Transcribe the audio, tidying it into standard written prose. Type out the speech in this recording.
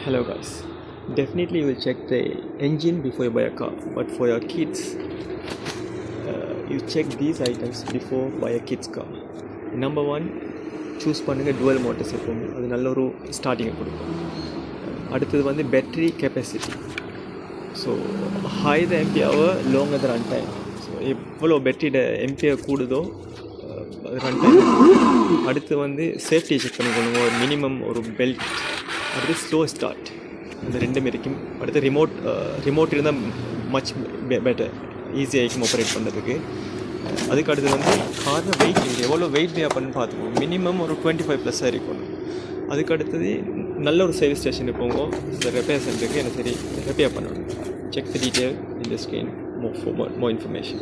Hello guys, definitely you will check the engine before you buy a car, but for your kids you check these items before buy a kids car. Number one, choose பண்ணுங்க dual motors எப்போவுமே, அது நல்ல ஒரு ஸ்டார்டிங்கை கொடுக்கும். அடுத்தது வந்து battery capacity. So high the MP hour longer the run time. So எவ்வளோ பேட்டரியோட MBR கூடுதோ run time. அடுத்து வந்து சேஃப்டி செக் பண்ணிக்கொள்ளுங்க, ஒரு மினிமம் ஒரு பெல்ட். அடுத்து ஸ்லோ ஸ்டார்ட், அந்த ரெண்டும் இருக்கும். அடுத்து ரிமோட் இருந்தால் மச் பெட்டர், ஈஸியாக இருக்கும் ஆப்ரேட் பண்ணுறதுக்கு. அதுக்கு அடுத்து வந்து காரில் வெயிட், எவ்வளோ வெயிட் பண்ணு பார்த்துக்கணும். மினிமம் ஒரு 25+ இருக்கணும். அதுக்கு அடுத்தது நல்ல ஒரு சர்வீஸ் ஸ்டேஷனுக்கு போங்க, இந்த ரிப்பேர் சென்டருக்கு என்ன சரி ரிப்பேர் பண்ணணும். Check the detail in the screen more information.